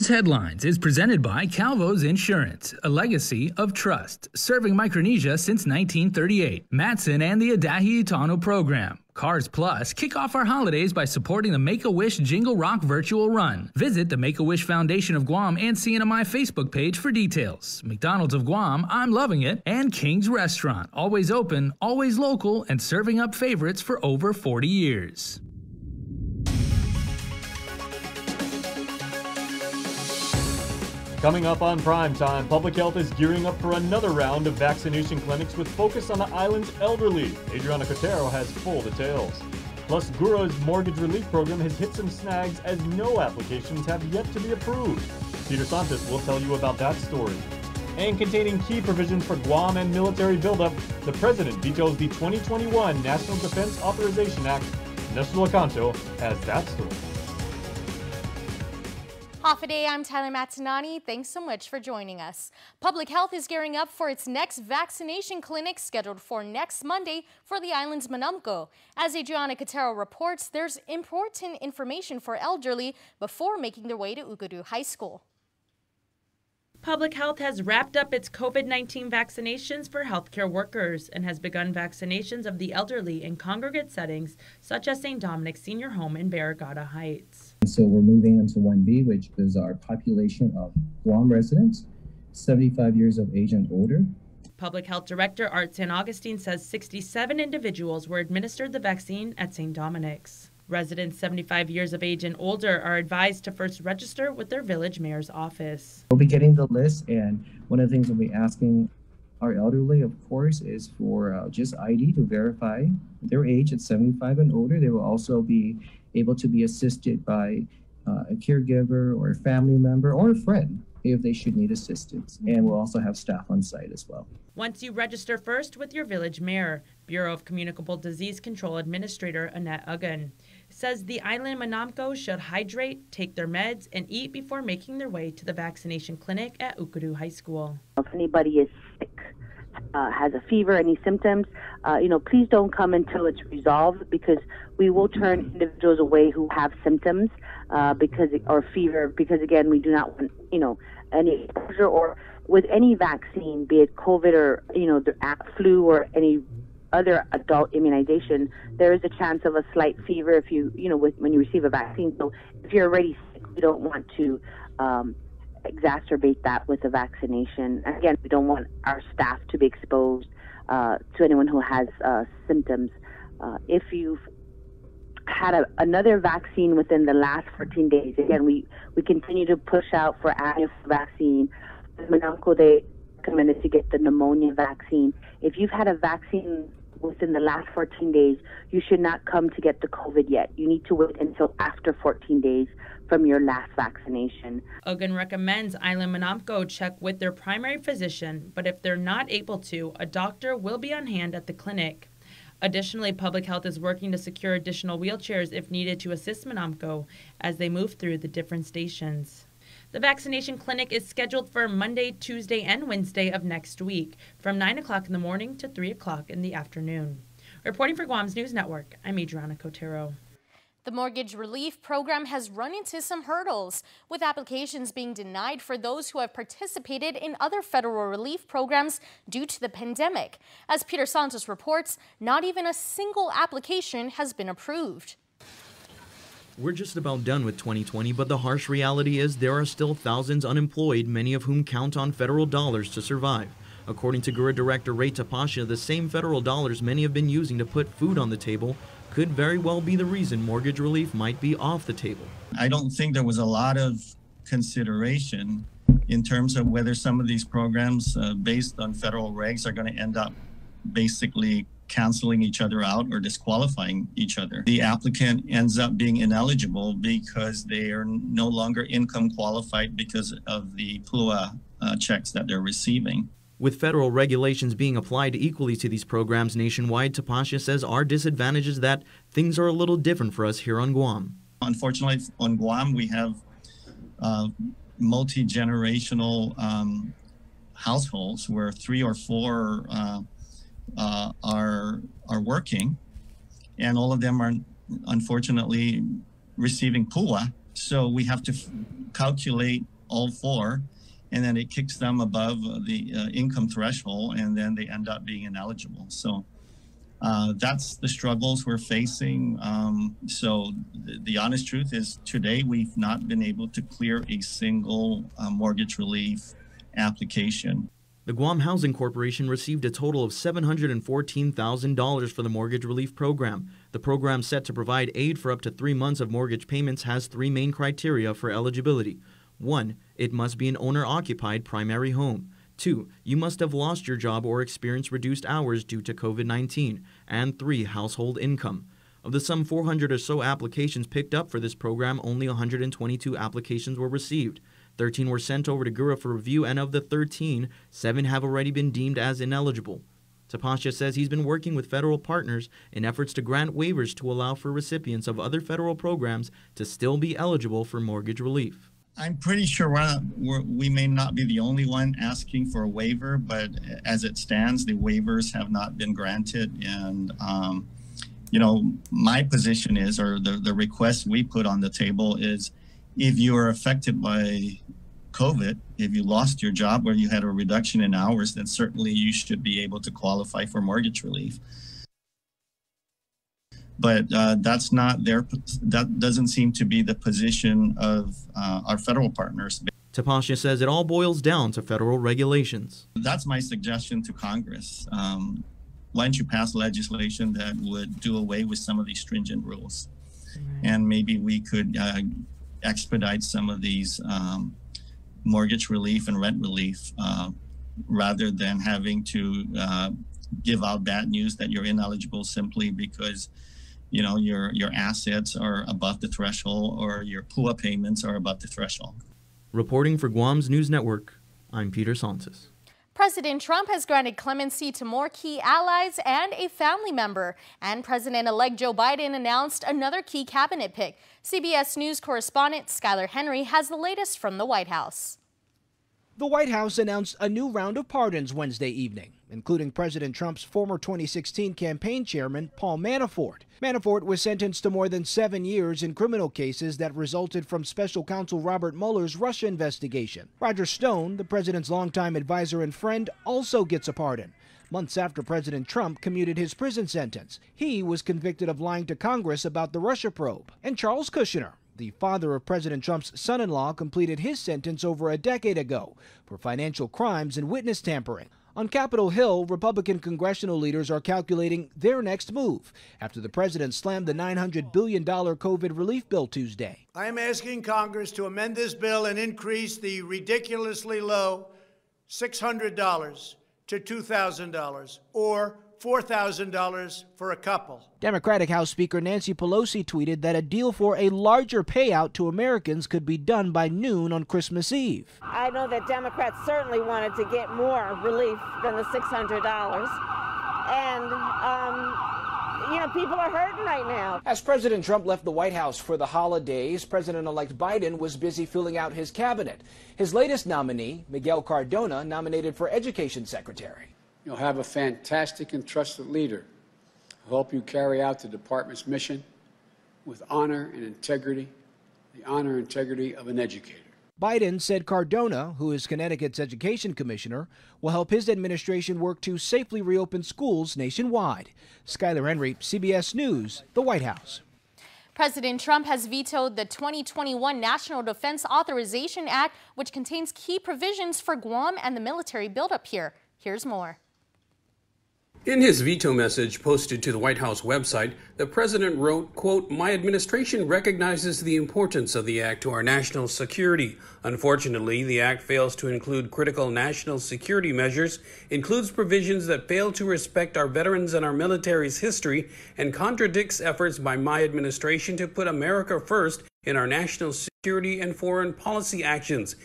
Headlines is presented by Calvo's Insurance, a legacy of trust, serving Micronesia since 1938. Matson and the Adahi Itano program. Cars Plus kick off our holidays by supporting the Make-A-Wish Jingle Rock Virtual Run. Visit the Make-A-Wish Foundation of Guam and CNMI Facebook page for details. McDonald's of Guam, I'm loving it, and King's Restaurant, always open, always local, and serving up favorites for over 40 years. Coming up on Primetime, Public Health is gearing up for another round of vaccination clinics with focus on the island's elderly. Adriana Cotero has full details. Plus, Gura's mortgage relief program has hit some snags as no applications have yet to be approved. Peter Santos will tell you about that story. And containing key provisions for Guam and military buildup, the president vetoes the 2021 National Defense Authorization Act. Nestor Lacanto has that story. Half a day, I'm Tyler Matsinani. Thanks so much for joining us. Public Health is gearing up for its next vaccination clinic scheduled for next Monday for the island's Manamco. As Adriana Cotero reports, there's important information for elderly before making their way to Ukadu High School. Public Health has wrapped up its COVID-19 vaccinations for healthcare workers and has begun vaccinations of the elderly in congregate settings such as St. Dominic's Senior Home in Barrigada Heights. So we're moving into 1B, which is our population of Guam residents, 75 years of age and older. Public Health Director Art San Augustine says 67 individuals were administered the vaccine at St. Dominic's. Residents 75 years of age and older are advised to first register with their village mayor's office. We'll be getting the list, and one of the things we'll be asking our elderly, of course, is for just ID to verify their age at 75 and older. They will also be able to be assisted by a caregiver or a family member or a friend if they should need assistance. And we'll also have staff on site as well. Once you register first with your village mayor, Bureau of Communicable Disease Control Administrator Annette Uggan says the island Manamco should hydrate, take their meds, and eat before making their way to the vaccination clinic at Ukadu High School. If anybody is sick, has a fever, any symptoms, please don't come until it's resolved, because we will turn individuals away who have symptoms or fever, because again, we do not want, any exposure, or with any vaccine, be it COVID or, the flu or any other adult immunization, there is a chance of a slight fever if when you receive a vaccine. So if you're already sick, we don't want to exacerbate that with a vaccination. Again, we don't want our staff to be exposed to anyone who has symptoms. If you've had another vaccine within the last 14 days, again, we continue to push out for annual vaccine. In Manamco, they recommended to get the pneumonia vaccine. If you've had a vaccine within the last 14 days, you should not come to get the COVID yet. You need to wait until after 14 days from your last vaccination. Uggan recommends Island Manamco check with their primary physician, but if they're not able to, a doctor will be on hand at the clinic. Additionally, Public Health is working to secure additional wheelchairs if needed to assist Manamco as they move through the different stations. The vaccination clinic is scheduled for Monday, Tuesday, and Wednesday of next week from 9 o'clock in the morning to 3 o'clock in the afternoon. Reporting for Guam's News Network, I'm Adriana Cotero. The mortgage relief program has run into some hurdles, with applications being denied for those who have participated in other federal relief programs due to the pandemic. As Peter Santos reports, not even a single application has been approved. We're just about done with 2020, but the harsh reality is there are still thousands unemployed, many of whom count on federal dollars to survive. According to Gura Director Ray Tapasha, the same federal dollars many have been using to put food on the table could very well be the reason mortgage relief might be off the table. I don't think there was a lot of consideration in terms of whether some of these programs based on federal regs are going to end up basically canceling each other out or disqualifying each other. The applicant ends up being ineligible because they are no longer income qualified because of the PUA checks that they're receiving. With federal regulations being applied equally to these programs nationwide, Tapasha says our disadvantage is that things are a little different for us here on Guam. Unfortunately, on Guam, we have multi-generational households where 3 or 4 are working, and all of them are unfortunately receiving PUA. So we have to calculate all four, and then it kicks them above the income threshold, and then they end up being ineligible. So that's the struggles we're facing. So the honest truth is today we've not been able to clear a single mortgage relief application. The Guam Housing Corporation received a total of $714,000 for the mortgage relief program. The program, set to provide aid for up to 3 months of mortgage payments, has 3 main criteria for eligibility. 1, it must be an owner-occupied primary home. 2, you must have lost your job or experienced reduced hours due to COVID-19. And 3, household income. Of the some 400 or so applications picked up for this program, only 122 applications were received. 13 were sent over to GURA for review, and of the 13, 7 have already been deemed as ineligible. Tapascia says he's been working with federal partners in efforts to grant waivers to allow for recipients of other federal programs to still be eligible for mortgage relief. I'm pretty sure we may not be the only one asking for a waiver, but as it stands, the waivers have not been granted. And, you know, my position is, or the request we put on the table is, if you are affected by COVID, if you lost your job or you had a reduction in hours, then certainly you should be able to qualify for mortgage relief. But that's not that doesn't seem to be the position of our federal partners. Tapascia says it all boils down to federal regulations. That's my suggestion to Congress. Why don't you pass legislation that would do away with some of these stringent rules? And maybe we could expedite some of these mortgage relief and rent relief rather than having to give out bad news that you're ineligible simply because, you know, your assets are above the threshold or your PUA payments are above the threshold. Reporting for Guam's News Network, I'm Peter Santos. President Trump has granted clemency to more key allies and a family member. And President-elect Joe Biden announced another key cabinet pick. CBS News correspondent Skylar Henry has the latest from the White House. The White House announced a new round of pardons Wednesday evening, including President Trump's former 2016 campaign chairman, Paul Manafort. Manafort was sentenced to more than 7 years in criminal cases that resulted from special counsel Robert Mueller's Russia investigation. Roger Stone, the president's longtime advisor and friend, also gets a pardon, months after President Trump commuted his prison sentence. He was convicted of lying to Congress about the Russia probe. And Charles Kushner, the father of President Trump's son-in-law, completed his sentence over a decade ago for financial crimes and witness tampering. On Capitol Hill, Republican congressional leaders are calculating their next move after the president slammed the $900 billion COVID relief bill Tuesday. I am asking Congress to amend this bill and increase the ridiculously low $600 to $2,000 or $4,000 for a couple. Democratic House Speaker Nancy Pelosi tweeted that a deal for a larger payout to Americans could be done by noon on Christmas Eve. I know that Democrats certainly wanted to get more relief than the $600. And, you know, people are hurting right now. As President Trump left the White House for the holidays, President-elect Biden was busy filling out his cabinet. His latest nominee, Miguel Cardona, nominated for Education Secretary. You'll have a fantastic and trusted leader who will help you carry out the department's mission with honor and integrity, the honor and integrity of an educator. Biden said Cardona, who is Connecticut's education commissioner, will help his administration work to safely reopen schools nationwide. Skylar Henry, CBS News, the White House. President Trump has vetoed the 2021 National Defense Authorization Act, which contains key provisions for Guam and the military buildup here. Here's more. In his veto message posted to the White House website, the president wrote, quote, "My administration recognizes the importance of the act to our national security. Unfortunately, the act fails to include critical national security measures, includes provisions that fail to respect our veterans and our military's history, and contradicts efforts by my administration to put America first in our national security and foreign policy actions.